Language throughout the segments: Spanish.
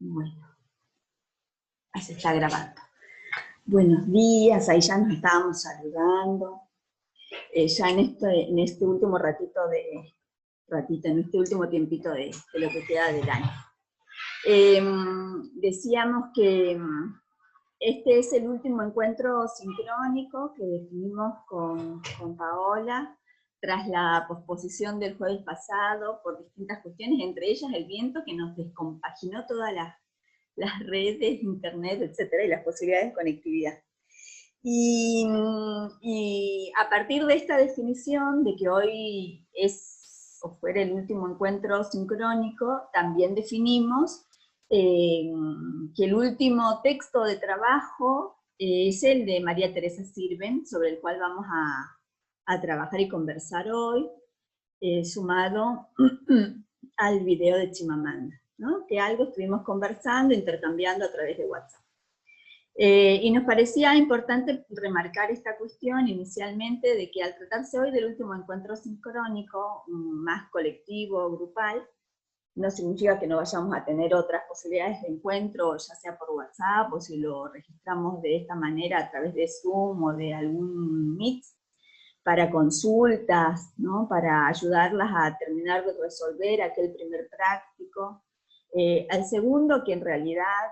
Bueno, ahí se está grabando. Buenos días, ahí ya nos estábamos saludando. Ya en este último en este último tiempito de lo que queda del año. Decíamos que este es el último encuentro sincrónico que definimos con Paola, tras la posposición del jueves pasado por distintas cuestiones, entre ellas el viento que nos descompaginó todas las redes, internet, etcétera, y las posibilidades de conectividad. Y a partir de esta definición de que hoy es o fuera el último encuentro sincrónico, también definimos que el último texto de trabajo es el de María Teresa Sirven, sobre el cual vamos a trabajar y conversar hoy, sumado al video de Chimamanda, ¿no? Que algo estuvimos conversando, intercambiando a través de WhatsApp. Y nos parecía importante remarcar esta cuestión inicialmente de que al tratarse hoy del último encuentro sincrónico, más colectivo, grupal, no significa que no vayamos a tener otras posibilidades de encuentro, ya sea por WhatsApp, o si lo registramos de esta manera a través de Zoom o de algún Meet, para consultas, ¿no? Para ayudarlas a terminar de resolver aquel primer práctico. Al segundo, que en realidad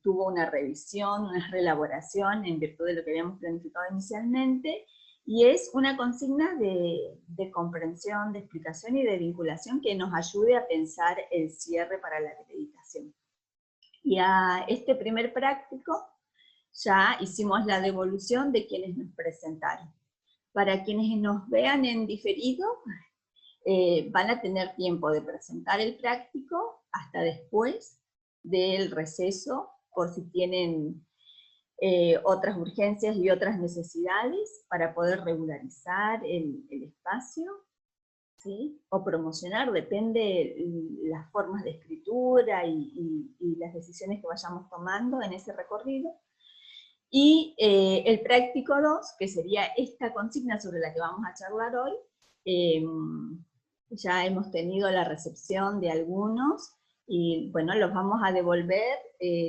tuvo una revisión, una reelaboración en virtud de lo que habíamos planificado inicialmente, y es una consigna de comprensión, de explicación y de vinculación que nos ayude a pensar el cierre para la acreditación. Y a este primer práctico ya hicimos la devolución de quienes nos presentaron. Para quienes nos vean en diferido, van a tener tiempo de presentar el práctico hasta después del receso, por si tienen otras urgencias y otras necesidades para poder regularizar el espacio, ¿sí? O promocionar, depende las formas de escritura y las decisiones que vayamos tomando en ese recorrido. Y el práctico 2, que sería esta consigna sobre la que vamos a charlar hoy, ya hemos tenido la recepción de algunos, y bueno, los vamos a devolver,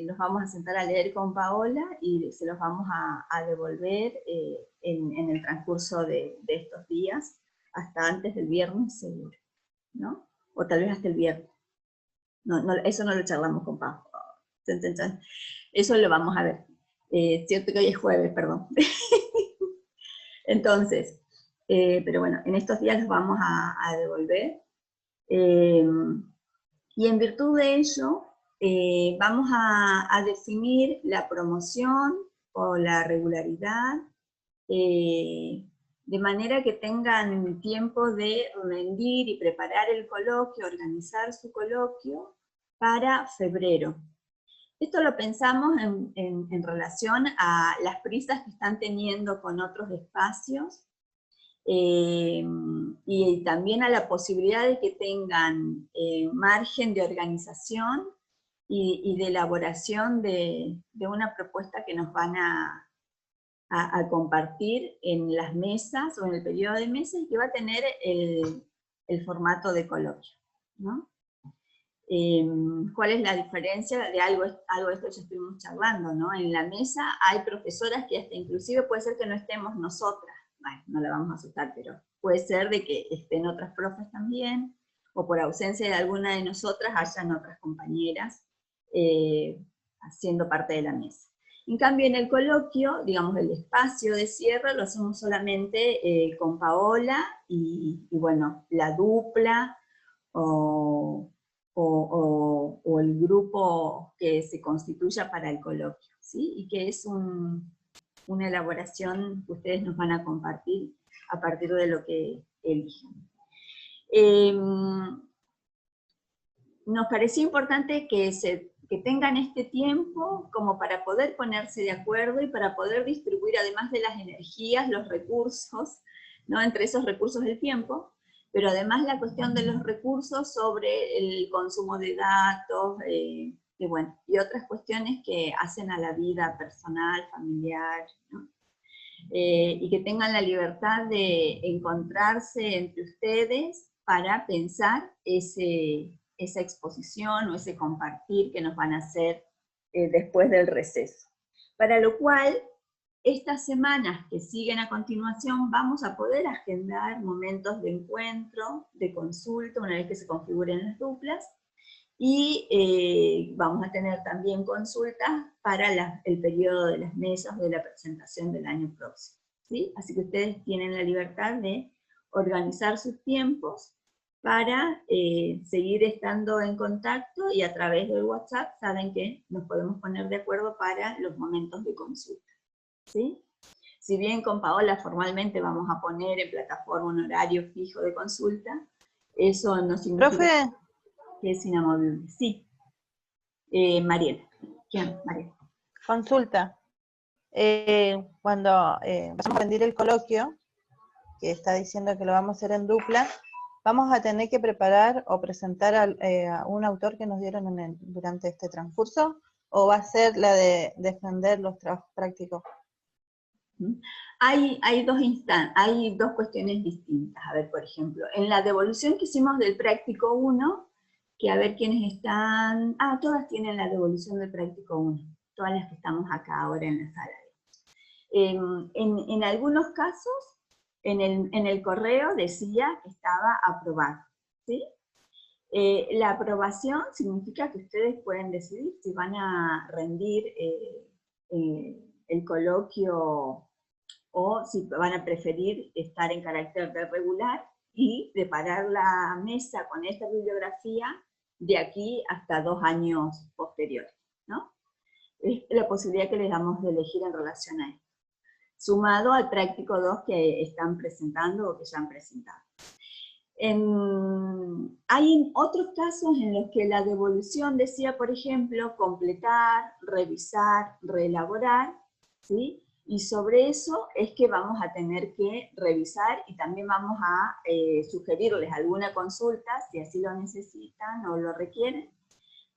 los vamos a sentar a leer con Paola, y se los vamos a devolver en el transcurso de estos días, hasta antes del viernes seguro, ¿no? O tal vez hasta el viernes. No, eso no lo charlamos con Paola. Eso lo vamos a ver. Cierto que hoy es jueves, perdón. Entonces, pero bueno, en estos días los vamos a devolver. Y en virtud de ello, vamos a definir la promoción o la regularidad, de manera que tengan tiempo de rendir y preparar el coloquio, organizar su coloquio para febrero. Esto lo pensamos en relación a las prisas que están teniendo con otros espacios, y también a la posibilidad de que tengan margen de organización y de elaboración de una propuesta que nos van a compartir en las mesas o en el periodo de mesas, y que va a tener el formato de coloquio, ¿no? ¿Cuál es la diferencia de algo de esto que ya estuvimos charlando, ¿no? En la mesa hay profesoras que hasta inclusive puede ser que no estemos nosotras, bueno, no la vamos a asustar, pero puede ser de que estén otras profes también, o por ausencia de alguna de nosotras hayan otras compañeras haciendo parte de la mesa. En cambio, en el coloquio, digamos, el espacio de cierre lo hacemos solamente con Paola y bueno, la dupla o el grupo que se constituya para el coloquio, ¿sí? Y que es una elaboración que ustedes nos van a compartir a partir de lo que elijan. Nos pareció importante que tengan este tiempo como para poder ponerse de acuerdo y para poder distribuir, además de las energías, los recursos, ¿no? Entre esos recursos el tiempo, pero además la cuestión de los recursos sobre el consumo de datos, y otras cuestiones que hacen a la vida personal, familiar, ¿no? Y que tengan la libertad de encontrarse entre ustedes para pensar ese esa exposición o ese compartir que nos van a hacer después del receso. Para lo cual, estas semanas que siguen a continuación vamos a poder agendar momentos de encuentro, de consulta, una vez que se configuren las duplas, y vamos a tener también consultas para el periodo de las mesas de la presentación del año próximo, ¿sí? Así que ustedes tienen la libertad de organizar sus tiempos para seguir estando en contacto, y a través del WhatsApp saben que nos podemos poner de acuerdo para los momentos de consulta, ¿sí? Si bien con Paola formalmente vamos a poner en plataforma un horario fijo de consulta, eso no significa... Profe, que es inamovible. Sí. Mariela. ¿Quién? Mariela. consulta. Cuando vamos a rendir el coloquio, que está diciendo que lo vamos a hacer en dupla, ¿vamos a tener que preparar o presentar a un autor que nos dieron durante este transcurso? ¿O va a ser la de defender los trabajos prácticos? Hay dos cuestiones distintas. A ver, por ejemplo, en la devolución que hicimos del práctico 1, que a ver quiénes están... todas tienen la devolución del práctico 1, todas las que estamos acá ahora en la sala. En algunos casos, en el correo decía que estaba aprobado, ¿sí? La aprobación significa que ustedes pueden decidir si van a rendir el coloquio o si van a preferir estar en carácter de regular y preparar la mesa con esta bibliografía de aquí hasta 2 años posteriores, ¿no? Es la posibilidad que les damos de elegir en relación a esto, sumado al práctico 2 que están presentando o que ya han presentado. Hay otros casos en los que la devolución decía, por ejemplo, completar, revisar, reelaborar, ¿sí? Y sobre eso es que vamos a tener que revisar, y también vamos a sugerirles alguna consulta, si así lo necesitan o lo requieren,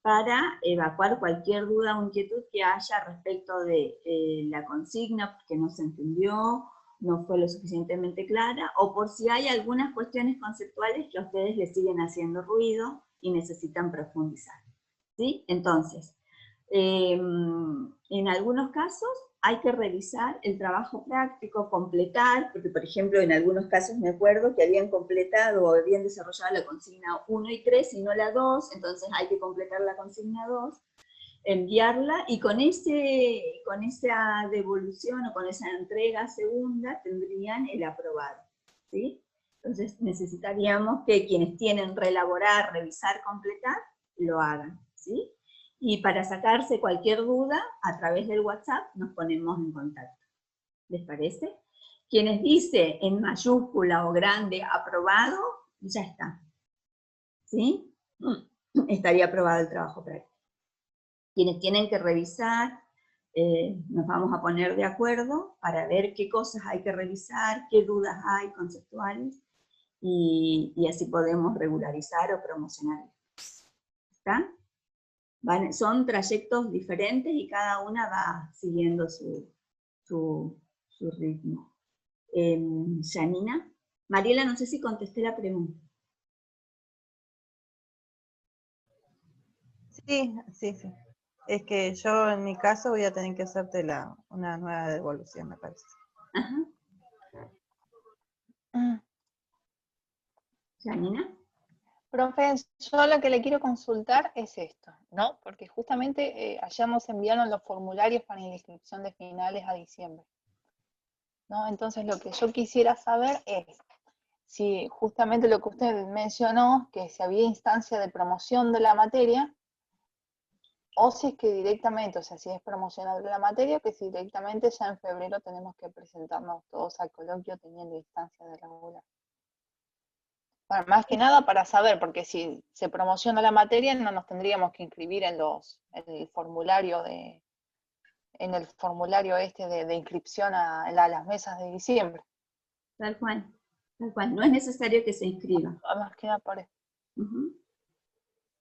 para evacuar cualquier duda o inquietud que haya respecto de la consigna, porque no se entendió, no fue lo suficientemente clara, o por si hay algunas cuestiones conceptuales que a ustedes les siguen haciendo ruido y necesitan profundizar, ¿sí? Entonces, en algunos casos hay que revisar el trabajo práctico, completar, porque por ejemplo en algunos casos me acuerdo que habían completado o habían desarrollado la consigna 1 y 3 y no la 2, entonces hay que completar la consigna 2, enviarla, y con esa devolución o con esa entrega segunda tendrían el aprobado, ¿sí? Entonces necesitaríamos que quienes tienen reelaborar, revisar, completar, lo hagan, ¿sí? Y para sacarse cualquier duda, a través del WhatsApp nos ponemos en contacto. ¿Les parece? Quienes dice en mayúscula o grande aprobado, ya está, ¿sí? Estaría aprobado el trabajo práctico. Quienes tienen que revisar, nos vamos a poner de acuerdo para ver qué cosas hay que revisar, qué dudas hay conceptuales, y así podemos regularizar o promocionar. ¿Está? Son trayectos diferentes y cada una va siguiendo su ritmo. Janina. Mariela, no sé si contesté la pregunta. Sí. Es que yo en mi caso voy a tener que hacerte una nueva devolución, me parece. Ajá. Janina. Profe, yo lo que le quiero consultar es esto, ¿no? Porque justamente allá nos enviaron los formularios para la inscripción de finales a diciembre, ¿no? Entonces lo que yo quisiera saber es si justamente lo que usted mencionó, que si había instancia de promoción de la materia, o si es que directamente, o sea, si es promocionar de la materia, que si directamente ya en febrero tenemos que presentarnos todos al coloquio teniendo instancia de regular. Bueno, más que nada para saber, porque si se promociona la materia no nos tendríamos que inscribir en el formulario de inscripción a las mesas de diciembre. Tal cual. No es necesario que se inscriban. Más que nada por eso.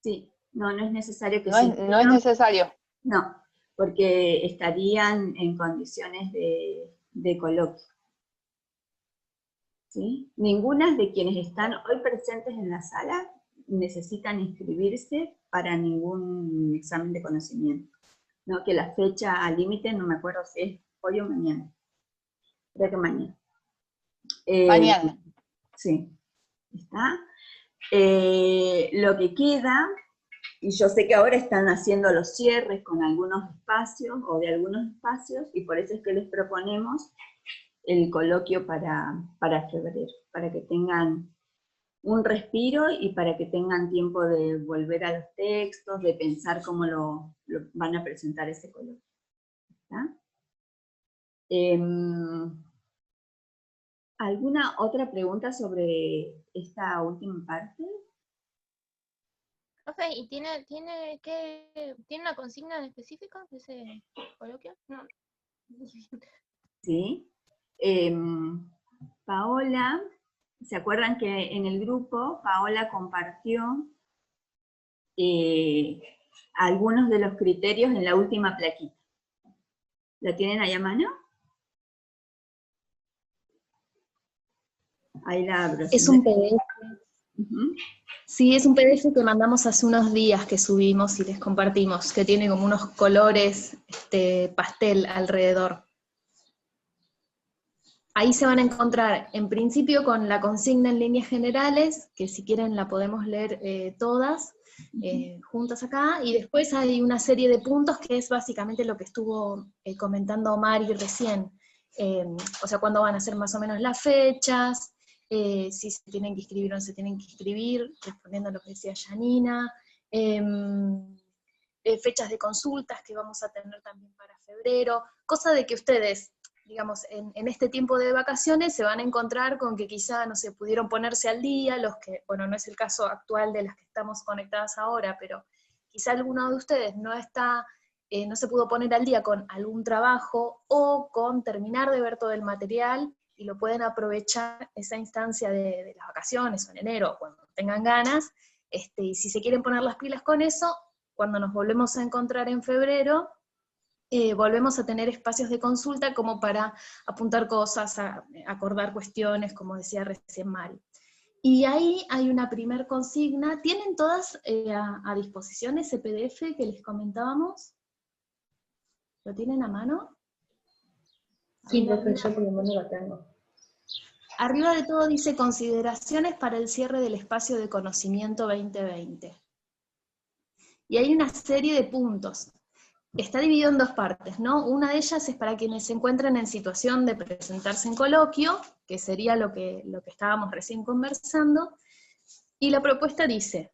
Sí, no es necesario que No se es, inscriban. no es necesario. No, porque estarían en condiciones de coloquio. ¿Sí? Ninguna de quienes están hoy presentes en la sala necesitan inscribirse para ningún examen de conocimiento. ¿No? Que la fecha límite, no me acuerdo si es hoy o mañana. Creo que mañana. Mañana. Sí, está. Lo que queda, y yo sé que ahora están haciendo los cierres con algunos espacios, o de algunos espacios, y por eso es que les proponemos el coloquio para febrero, para que tengan un respiro y para que tengan tiempo de volver a los textos, de pensar cómo lo van a presentar ese coloquio. ¿Está? ¿Alguna otra pregunta sobre esta última parte? Profe, ¿y tiene una consigna en específico de ese coloquio? No. Sí. Paola, ¿se acuerdan que en el grupo Paola compartió algunos de los criterios en la última plaquita? ¿La tienen ahí a mano? Ahí la abro. Es un PDF. Uh-huh. Sí, es un PDF que mandamos hace unos días que subimos y les compartimos, que tiene como unos colores pastel alrededor. Ahí se van a encontrar, en principio, con la consigna en líneas generales, que si quieren la podemos leer todas, juntas acá, y después hay una serie de puntos que es básicamente lo que estuvo comentando Mari recién. O sea, cuándo van a ser más o menos las fechas, si se tienen que inscribir o no se tienen que inscribir, respondiendo a lo que decía Janina, fechas de consultas que vamos a tener también para febrero, cosa de que ustedes, digamos, en este tiempo de vacaciones se van a encontrar con que quizá, no sé, pudieron ponerse al día, los que, bueno, no es el caso actual de las que estamos conectadas ahora, pero quizá alguno de ustedes no está, no se pudo poner al día con algún trabajo o con terminar de ver todo el material, y lo pueden aprovechar esa instancia de las vacaciones, o en enero, cuando tengan ganas, y si se quieren poner las pilas con eso, cuando nos volvemos a encontrar en febrero, volvemos a tener espacios de consulta como para apuntar cosas, acordar cuestiones, como decía recién Mari. Y ahí hay una primer consigna. ¿Tienen todas a disposición ese PDF que les comentábamos? ¿Lo tienen a mano? Sí, profe, yo por lo menos lo tengo. Arriba de todo dice consideraciones para el cierre del espacio de conocimiento 2020. Y hay una serie de puntos. Está dividido en dos partes, ¿no? Una de ellas es para quienes se encuentran en situación de presentarse en coloquio, que sería lo que estábamos recién conversando, y la propuesta dice,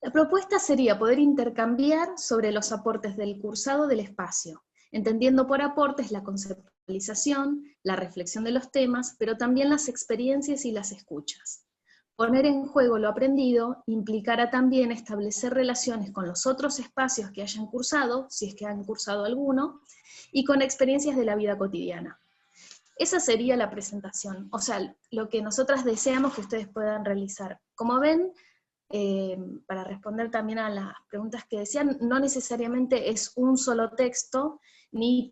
la propuesta sería poder intercambiar sobre los aportes del cursado del espacio, entendiendo por aportes la conceptualización, la reflexión de los temas, pero también las experiencias y las escuchas. Poner en juego lo aprendido implicará también establecer relaciones con los otros espacios que hayan cursado, si es que han cursado alguno, y con experiencias de la vida cotidiana. Esa sería la presentación, o sea, lo que nosotras deseamos que ustedes puedan realizar. Como ven, para responder también a las preguntas que decían, no necesariamente es un solo texto, ni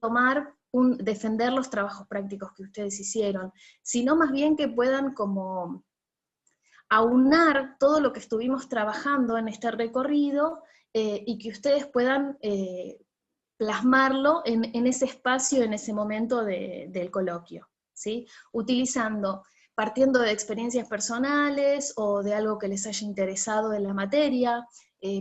defender los trabajos prácticos que ustedes hicieron, sino más bien que puedan como aunar todo lo que estuvimos trabajando en este recorrido y que ustedes puedan plasmarlo en ese espacio, en ese momento del coloquio, ¿sí? Partiendo de experiencias personales o de algo que les haya interesado en la materia,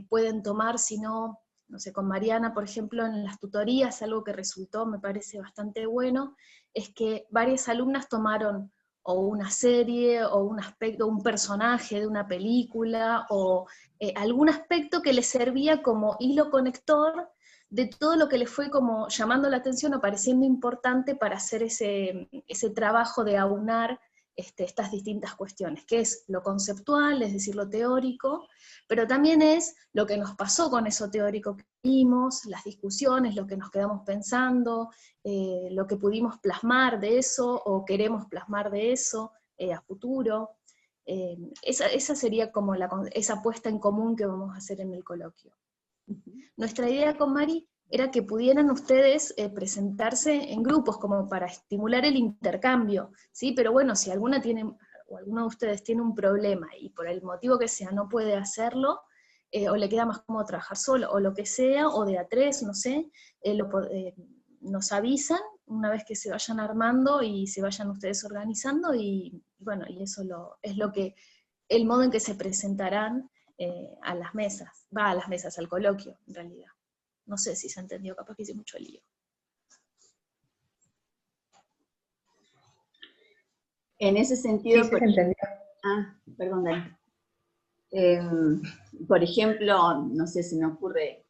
pueden tomar, si no sé, con Mariana, por ejemplo, en las tutorías, algo que resultó, me parece bastante bueno, es que varias alumnas tomaron o una serie, o un aspecto, un personaje de una película, o algún aspecto que les servía como hilo conector de todo lo que les fue como llamando la atención o pareciendo importante para hacer ese trabajo de aunar estas distintas cuestiones, que es lo conceptual, es decir, lo teórico, pero también es lo que nos pasó con eso teórico que vimos, las discusiones, lo que nos quedamos pensando, lo que pudimos plasmar de eso, o queremos plasmar de eso a futuro. Esa sería como esa puesta en común que vamos a hacer en el coloquio. Nuestra idea con Mari era que pudieran ustedes presentarse en grupos como para estimular el intercambio, ¿sí? Pero bueno, si alguna tiene o alguno de ustedes tiene un problema y por el motivo que sea no puede hacerlo, o le queda más cómodo trabajar solo, o lo que sea, o de a tres, no sé, nos avisan una vez que se vayan armando y se vayan ustedes organizando, y bueno, y eso es el modo en que se presentarán a las mesas, al coloquio, en realidad. No sé si se entendió, capaz que hice mucho lío. En ese sentido, Sí, se entendió. Perdón, Dani. Por ejemplo, no sé, se me ocurre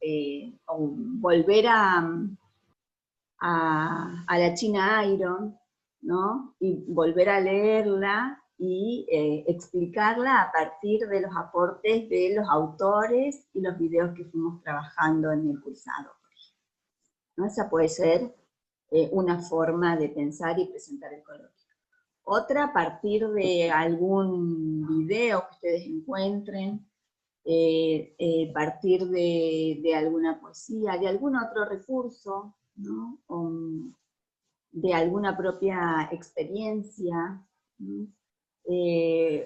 volver a la China Iron, ¿no? Y volver a leerla y explicarla a partir de los aportes de los autores y los videos que fuimos trabajando en el cursado, por ejemplo, ¿no? Esa puede ser una forma de pensar y presentar el coloquio. Otra, a partir de algún video que ustedes encuentren, partir de alguna poesía, de algún otro recurso, ¿no? De alguna propia experiencia, ¿no?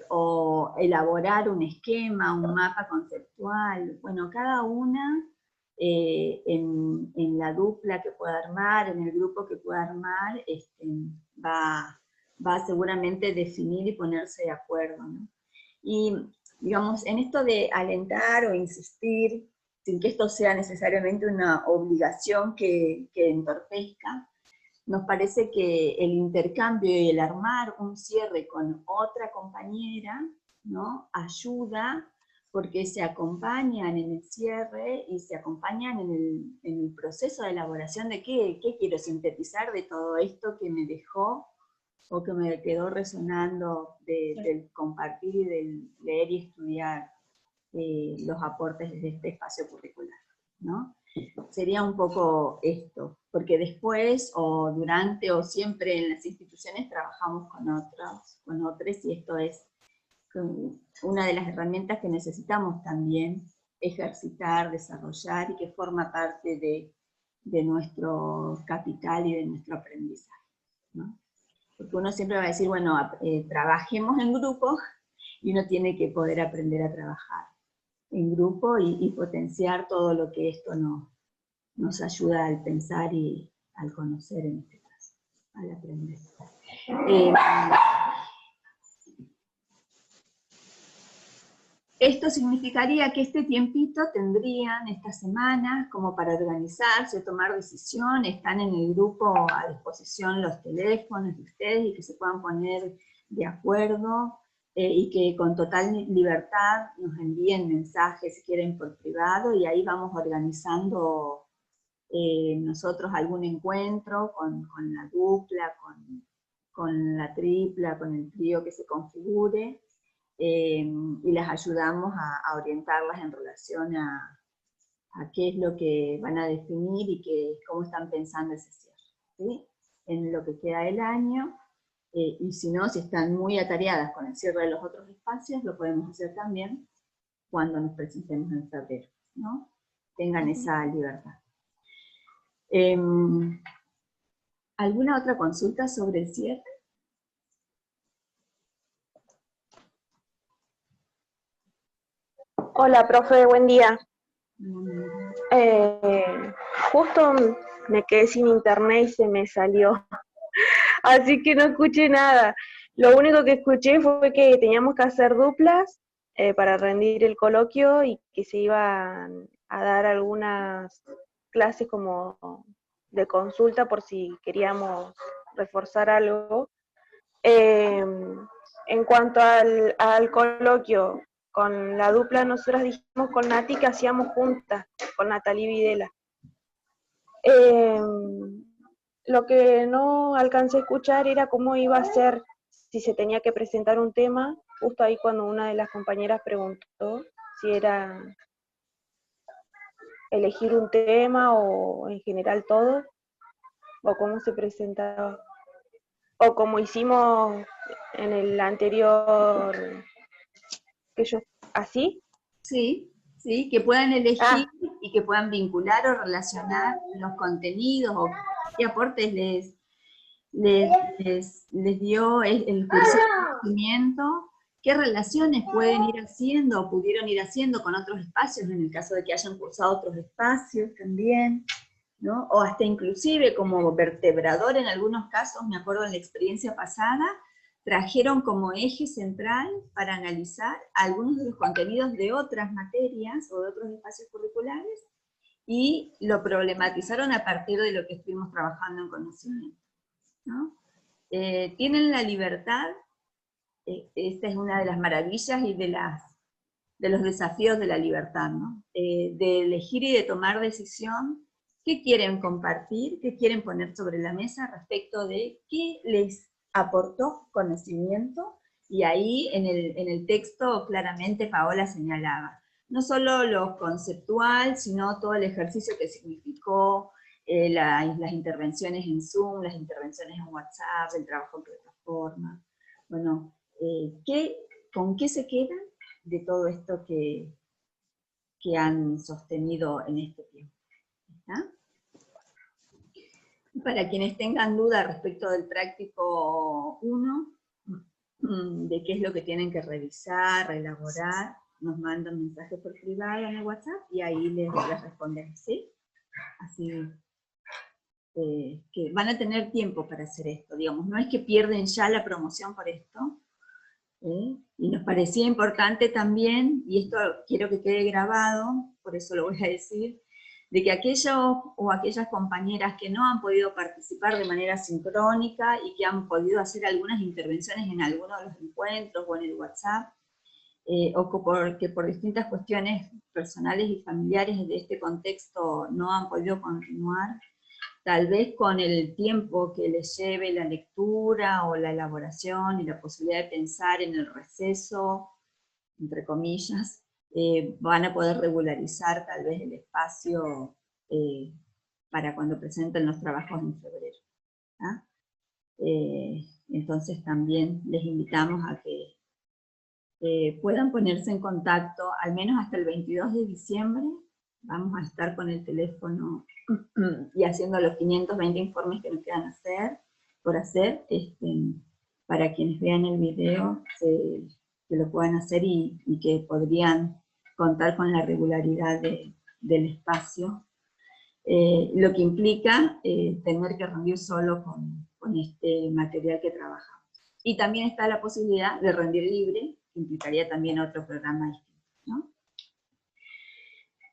O elaborar un esquema, un mapa conceptual. Bueno, cada una en la dupla que pueda armar, en el grupo que pueda armar, va a seguramente definir y ponerse de acuerdo, ¿no? Y, digamos, en esto de alentar o insistir, sin que esto sea necesariamente una obligación que entorpezca, nos parece que el intercambio y el armar un cierre con otra compañera, ¿no? Ayuda, porque se acompañan en el cierre y se acompañan en el proceso de elaboración de qué quiero sintetizar de todo esto que me dejó o que me quedó resonando del compartir y del leer y estudiar los aportes de este espacio curricular, ¿no? Sería un poco esto, porque después, o durante, o siempre en las instituciones trabajamos con otros, y esto es una de las herramientas que necesitamos también ejercitar, desarrollar, y que forma parte de nuestro capital y de nuestro aprendizaje, ¿no? Porque uno siempre va a decir, bueno, trabajemos en grupo, y uno tiene que poder aprender a trabajar en grupo y potenciar todo lo que esto nos ayuda al pensar y al conocer, en este caso, al aprender. Esto significaría que este tiempito tendrían estas semanas como para organizarse, tomar decisiones, están en el grupo a disposición los teléfonos de ustedes y que se puedan poner de acuerdo y que con total libertad nos envíen mensajes si quieren por privado, y ahí vamos organizando nosotros algún encuentro con la dupla, con la tripla, con el trío que se configure. Y las ayudamos a orientarlas en relación a qué es lo que van a definir y cómo están pensando ese cierre, ¿sí? En lo que queda del año, y si no, si están muy atareadas con el cierre de los otros espacios, lo podemos hacer también cuando nos presentemos en febrero, ¿no? Tengan esa libertad. ¿Alguna otra consulta sobre el cierre? Hola, profe, buen día. Justo me quedé sin internet y se me salió, así que no escuché nada. Lo único que escuché fue que teníamos que hacer duplas para rendir el coloquio y que se iban a dar algunas clases como de consulta por si queríamos reforzar algo. En cuanto al coloquio, con la dupla nosotras dijimos con Nati que hacíamos juntas, con Natalie Videla. Lo que no alcancé a escuchar era cómo iba a ser, si se tenía que presentar un tema, justo ahí cuando una de las compañeras preguntó si era elegir un tema o en general todo, o cómo se presentaba, o como hicimos en el anterior, que yo, ¿así? Sí, sí, que puedan elegir y que puedan vincular o relacionar los contenidos o qué aportes les dio el curso conocimiento, qué relaciones pueden ir haciendo o pudieron ir haciendo con otros espacios, en el caso de que hayan cursado otros espacios también, ¿no? O hasta inclusive como vertebrador en algunos casos, me acuerdo en la experiencia pasada, trajeron como eje central para analizar algunos de los contenidos de otras materias o de otros espacios curriculares, y lo problematizaron a partir de lo que estuvimos trabajando en conocimiento, ¿no? Tienen la libertad, esta es una de las maravillas y de los desafíos de la libertad, ¿no? De elegir y de tomar decisión qué quieren compartir, qué quieren poner sobre la mesa respecto de qué les aportó conocimiento, y ahí en el texto claramente Paola señalaba, no solo lo conceptual, sino todo el ejercicio que significó, las intervenciones en Zoom, las intervenciones en WhatsApp, el trabajo en plataforma. Bueno, ¿con qué se quedan de todo esto que han sostenido en este tiempo? ¿Está? Para quienes tengan duda respecto del práctico 1, de qué es lo que tienen que revisar, elaborar, nos mandan mensajes por privado en el WhatsApp y ahí les responden, ¿sí? Así que van a tener tiempo para hacer esto, digamos, no es que pierden ya la promoción por esto, y nos parecía importante también, y esto quiero que quede grabado, por eso lo voy a decir, de que aquellos o aquellas compañeras que no han podido participar de manera sincrónica y que han podido hacer algunas intervenciones en alguno de los encuentros o en el WhatsApp, o que por distintas cuestiones personales y familiares de este contexto no han podido continuar, tal vez con el tiempo que les lleve la lectura o la elaboración y la posibilidad de pensar en el receso, entre comillas, van a poder regularizar tal vez el espacio para cuando presenten los trabajos en febrero. ¿Ah? Entonces también les invitamos a que puedan ponerse en contacto, al menos hasta el 22 de diciembre, vamos a estar con el teléfono y haciendo los 520 informes que nos quedan por hacer, para quienes vean el video, que lo puedan hacer y que podrían contar con la regularidad del espacio, lo que implica tener que rendir solo con este material que trabajamos. Y también está la posibilidad de rendir libre, que implicaría también otro programa distinto, ¿no?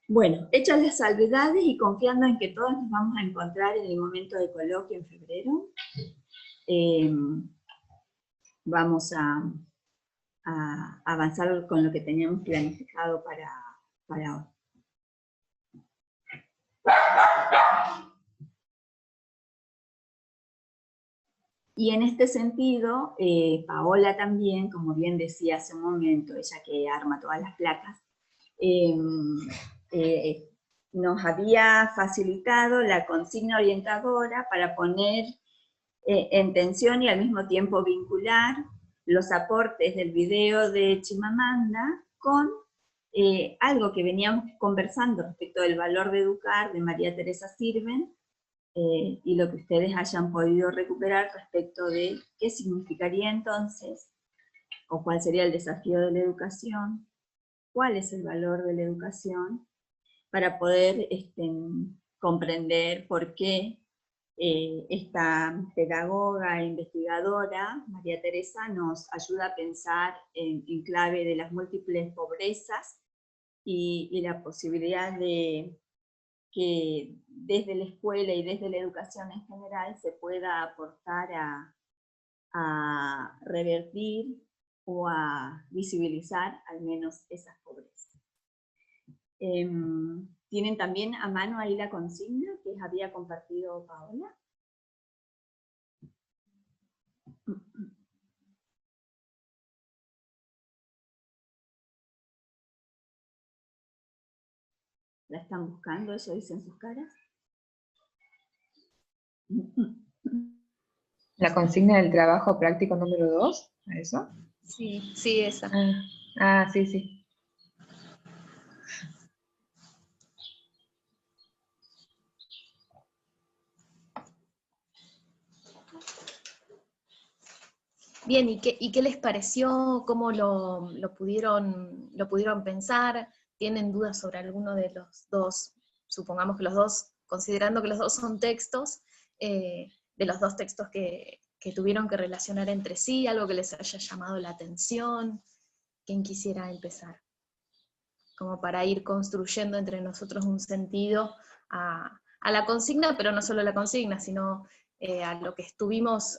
Bueno, hechas las salvedades y confiando en que todos nos vamos a encontrar en el momento de coloquio en febrero, vamos a avanzar con lo que teníamos planificado para hoy. Y en este sentido, Paola también, como bien decía hace un momento, ella que arma todas las placas, nos había facilitado la consigna orientadora para poner en tensión y al mismo tiempo vincular los aportes del video de Chimamanda con algo que veníamos conversando respecto del valor de educar de María Teresa Sirven, y lo que ustedes hayan podido recuperar respecto de qué significaría entonces, o cuál sería el desafío de la educación, cuál es el valor de la educación, para poder comprender por qué esta pedagoga e investigadora, María Teresa, nos ayuda a pensar en clave de las múltiples pobrezas y la posibilidad de que desde la escuela y desde la educación en general se pueda aportar a revertir o a visibilizar al menos esas pobrezas. ¿Tienen también a mano ahí la consigna que había compartido Paola? ¿La están buscando? ¿Eso dicen sus caras? La consigna del trabajo práctico número 2, ¿a eso? Sí, sí, esa. Sí, sí. Bien, ¿y qué les pareció? ¿Cómo lo pudieron pensar? ¿Tienen dudas sobre alguno de los dos? Supongamos que los dos, considerando que los dos son textos, de los dos textos que tuvieron que relacionar entre sí, algo que les haya llamado la atención. ¿Quién quisiera empezar? Como para ir construyendo entre nosotros un sentido a la consigna, pero no solo a la consigna, sino a lo que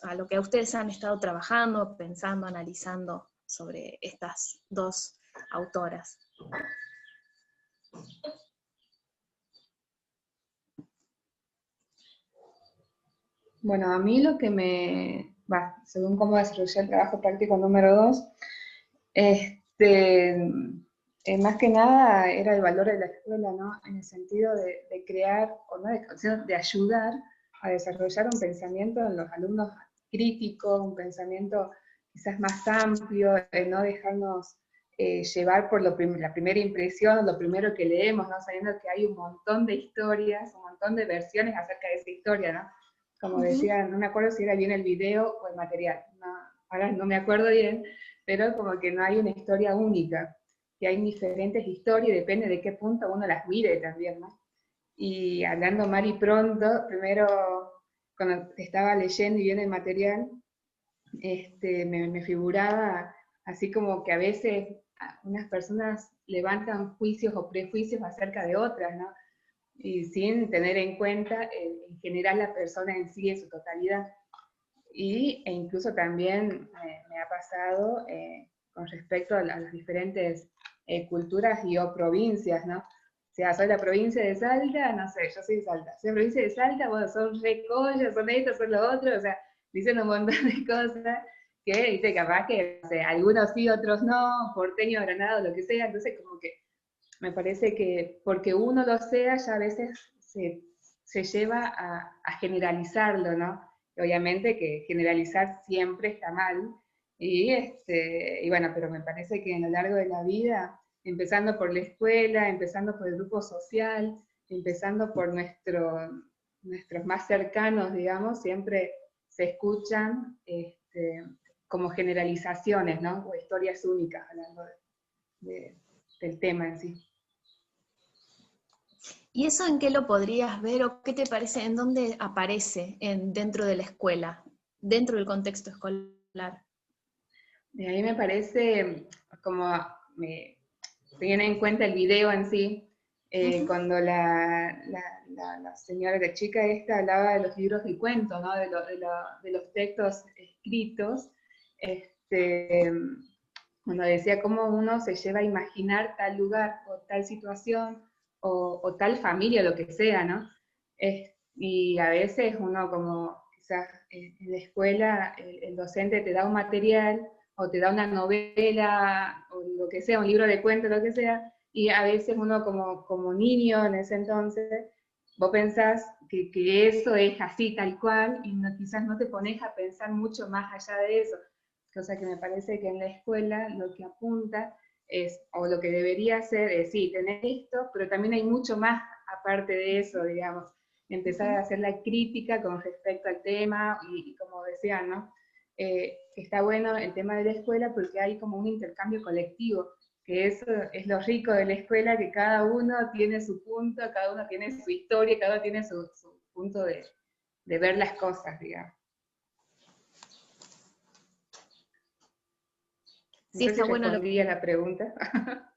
a lo que ustedes han estado trabajando, pensando, analizando sobre estas dos autoras. Bueno, a mí lo que según cómo desarrollé el trabajo práctico número 2, más que nada era el valor de la escuela, ¿no? En el sentido de crear, o no de ayudar a desarrollar un pensamiento en los alumnos crítico, un pensamiento quizás más amplio, no dejarnos llevar por la primera impresión, lo primero que leemos, ¿no? Sabiendo que hay un montón de historias, un montón de versiones acerca de esa historia, ¿no? Como decía, no me acuerdo si era bien el video o el material, no, ahora no me acuerdo bien, pero como que no hay una historia única, que hay diferentes historias y depende de qué punto uno las mire también, ¿no? Y hablando mal y pronto, primero cuando estaba leyendo y viendo el material, me figuraba así como que a veces unas personas levantan juicios o prejuicios acerca de otras, ¿no? Y sin tener en cuenta en general la persona en sí en su totalidad. E incluso también me ha pasado con respecto a las diferentes culturas y o provincias, ¿no? O sea, soy la provincia de Salta, no sé, yo soy de Salta. Soy la provincia de Salta, bueno, son recollas, son esto, son lo otro, o sea, dicen un montón de cosas que dice capaz que, o sea, algunos sí, otros no, porteño, granado, lo que sea, entonces como que me parece que porque uno lo sea, ya a veces se lleva a generalizarlo, ¿no? Obviamente que generalizar siempre está mal, y bueno, pero me parece que a lo largo de la vida, empezando por la escuela, empezando por el grupo social, empezando por nuestros más cercanos, digamos, siempre se escuchan como generalizaciones, ¿no? O historias únicas hablando del tema en sí. ¿Y eso en qué lo podrías ver o qué te parece, en dónde aparece dentro de la escuela, dentro del contexto escolar? A mí me parece como, teniendo en cuenta el video en sí, cuando la señora, la chica esta, hablaba de los libros de cuentos, ¿no? de los textos escritos, cuando decía cómo uno se lleva a imaginar tal lugar o tal situación o tal familia, lo que sea, ¿no? Y a veces uno como quizás en la escuela el docente te da un material o te da una novela o lo que sea, un libro de cuentos, lo que sea, y a veces uno como niño en ese entonces, vos pensás que eso es así, tal cual, y quizás no te pones a pensar mucho más allá de eso. Cosa que me parece que en la escuela lo que apunta es, o lo que debería ser, es sí, tener esto, pero también hay mucho más aparte de eso, digamos. Empezar a hacer la crítica con respecto al tema, y como decían, ¿no? Está bueno el tema de la escuela porque hay como un intercambio colectivo, que eso es lo rico de la escuela, que cada uno tiene su punto, cada uno tiene su historia, cada uno tiene su punto de ver las cosas, digamos. Sí, No sé está si bueno respondí a la pregunta.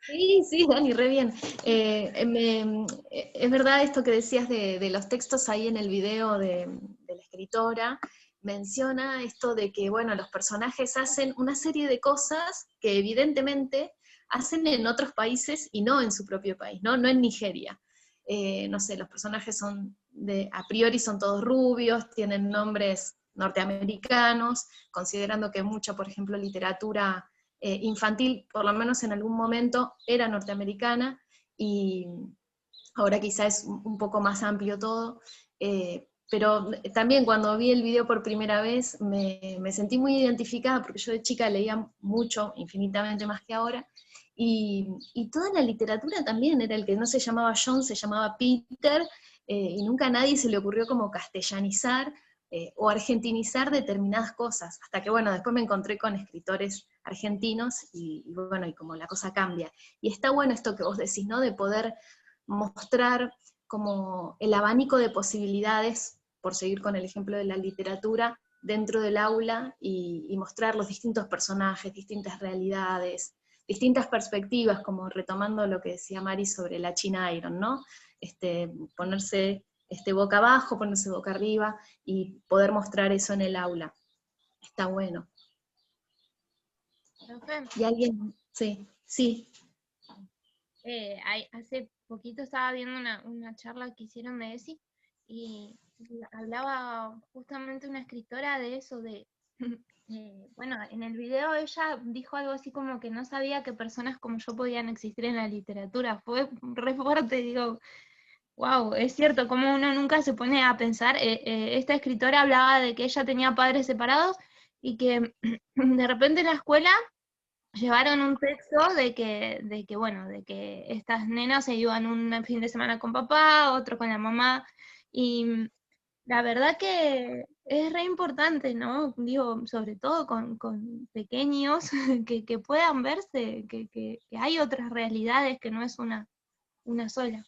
Sí, Dani, re bien. Es verdad esto que decías de los textos ahí en el video de la escritora, menciona esto de que, bueno, los personajes hacen una serie de cosas que evidentemente hacen en otros países y no en su propio país, ¿no? No en Nigeria. No sé, los personajes a priori son todos rubios, tienen nombres norteamericanos, considerando que mucha, por ejemplo, literatura infantil, por lo menos en algún momento, era norteamericana, y ahora quizá es un poco más amplio todo, pero también cuando vi el video por primera vez me sentí muy identificada, porque yo de chica leía mucho, infinitamente más que ahora, y toda la literatura también, era el que no se llamaba John, se llamaba Peter, y nunca a nadie se le ocurrió como castellanizar, o argentinizar determinadas cosas, hasta que bueno, después me encontré con escritores argentinos y bueno, y como la cosa cambia. Y está bueno esto que vos decís, ¿no? De poder mostrar como el abanico de posibilidades, por seguir con el ejemplo de la literatura, dentro del aula y mostrar los distintos personajes, distintas realidades, distintas perspectivas, como retomando lo que decía Mari sobre la China Iron, ¿no? Ponerse boca abajo, ponerse boca arriba, y poder mostrar eso en el aula. Está bueno. Profe, ¿Y alguien? Sí, sí. hace poquito estaba viendo una charla que hicieron de ESI y hablaba justamente una escritora de eso, bueno, en el video ella dijo algo así como que no sabía que personas como yo podían existir en la literatura. Fue re fuerte, digo, wow, es cierto, como uno nunca se pone a pensar. Esta escritora hablaba de que ella tenía padres separados y que de repente en la escuela llevaron un texto bueno, de que estas nenas se iban un fin de semana con papá, otro con la mamá, y la verdad que es re importante, ¿no? Digo, sobre todo con pequeños, que puedan verse, que hay otras realidades, que no es una sola.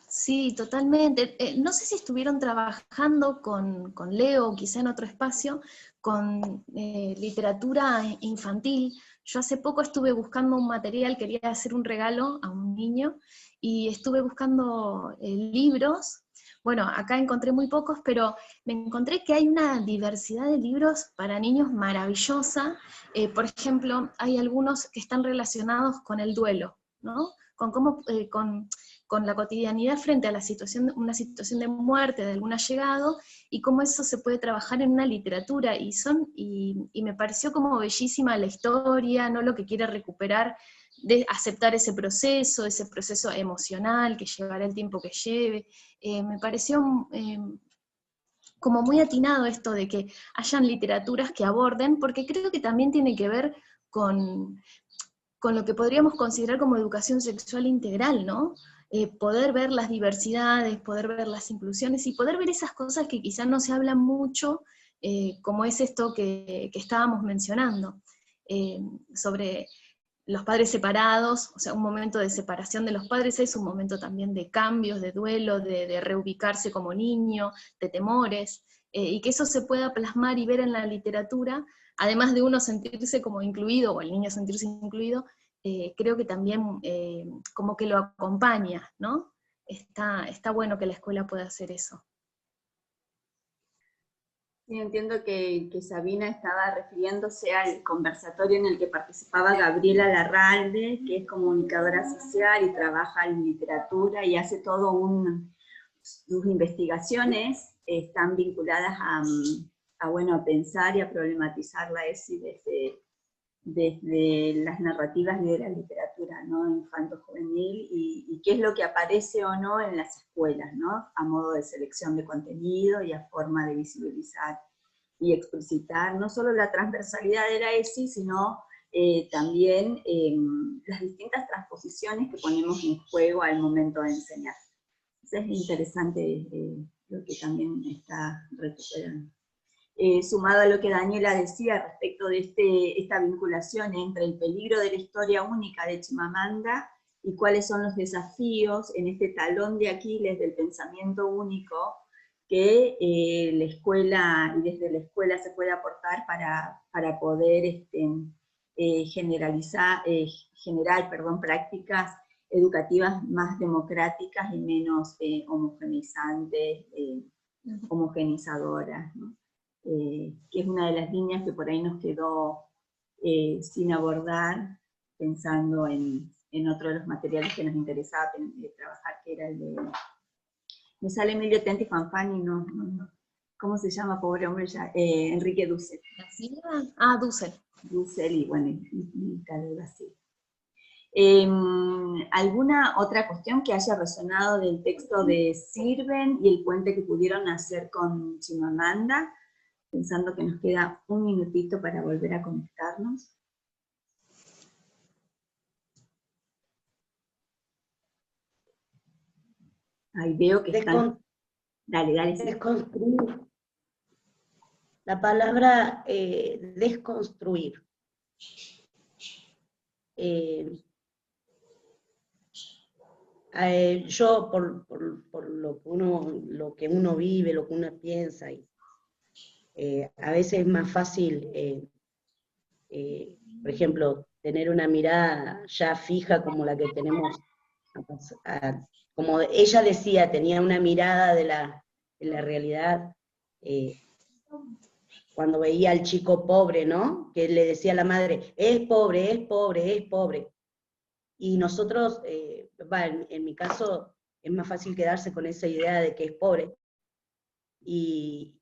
Sí, totalmente. No sé si estuvieron trabajando con Leo, quizá en otro espacio, con literatura infantil. Yo hace poco estuve buscando un material, quería hacer un regalo a un niño, y estuve buscando libros. Bueno, acá encontré muy pocos, pero me encontré que hay una diversidad de libros para niños maravillosa. Por ejemplo, hay algunos que están relacionados con el duelo, ¿no? Con cómo, con la cotidianidad frente a una situación de muerte de algún allegado, y cómo eso se puede trabajar en una literatura, y me pareció como bellísima la historia, ¿no? Lo que quiere recuperar, de aceptar ese proceso emocional, que llevará el tiempo que lleve. Me pareció como muy atinado esto de que hayan literaturas que aborden, porque creo que también tiene que ver con lo que podríamos considerar como educación sexual integral, ¿no? Poder ver las diversidades, poder ver las inclusiones, y poder ver esas cosas que quizás no se hablan mucho, como es esto que estábamos mencionando, sobre los padres separados. O sea, un momento de separación de los padres es un momento también de cambios, de duelo, de reubicarse como niño, de temores, y que eso se pueda plasmar y ver en la literatura, además de uno sentirse como incluido, o el niño sentirse incluido. Creo que también como que lo acompaña, ¿no? Está bueno que la escuela pueda hacer eso. Sí, entiendo que Sabina estaba refiriéndose al conversatorio en el que participaba Gabriela Larralde, que es comunicadora social y trabaja en literatura y hace sus investigaciones están vinculadas a pensar y a problematizar la ESI desde las narrativas de la literatura, ¿no? Infanto-juvenil, y qué es lo que aparece o no en las escuelas, ¿no? A modo de selección de contenido y a forma de visibilizar y explicitar no solo la transversalidad de la ESI, sino también las distintas transposiciones que ponemos en juego al momento de enseñar. Entonces es interesante lo que también está recuperando. Sumado a lo que Daniela decía respecto de esta vinculación entre el peligro de la historia única de Chimamanda y cuáles son los desafíos en este talón de Aquiles del pensamiento único que la escuela, y desde la escuela se puede aportar para poder generar prácticas educativas más democráticas y menos homogeneizantes, homogenizadoras, ¿no? Que es una de las líneas que por ahí nos quedó sin abordar, pensando en otro de los materiales que nos interesaba trabajar, que era el de... Me sale Emilio Tenti Fanfani, no. ¿Cómo se llama, pobre hombre ya? Enrique Dussel. Dussel. Dussel, y bueno, y tal vez así. ¿Alguna otra cuestión que haya resonado del texto de Sirven y el puente que pudieron hacer con Chimamanda? Pensando que nos queda un minutito para volver a conectarnos. Ahí veo que están... Dale, dale. Desconstruir. La palabra desconstruir. Yo, por lo que uno vive, lo que uno piensa, y, a veces es más fácil, por ejemplo, tener una mirada ya fija como la que tenemos, como ella decía, tenía una mirada de la realidad, cuando veía al chico pobre, ¿no? Que le decía a la madre, es pobre, es pobre, es pobre. Y nosotros, en mi caso, es más fácil quedarse con esa idea de que es pobre. Y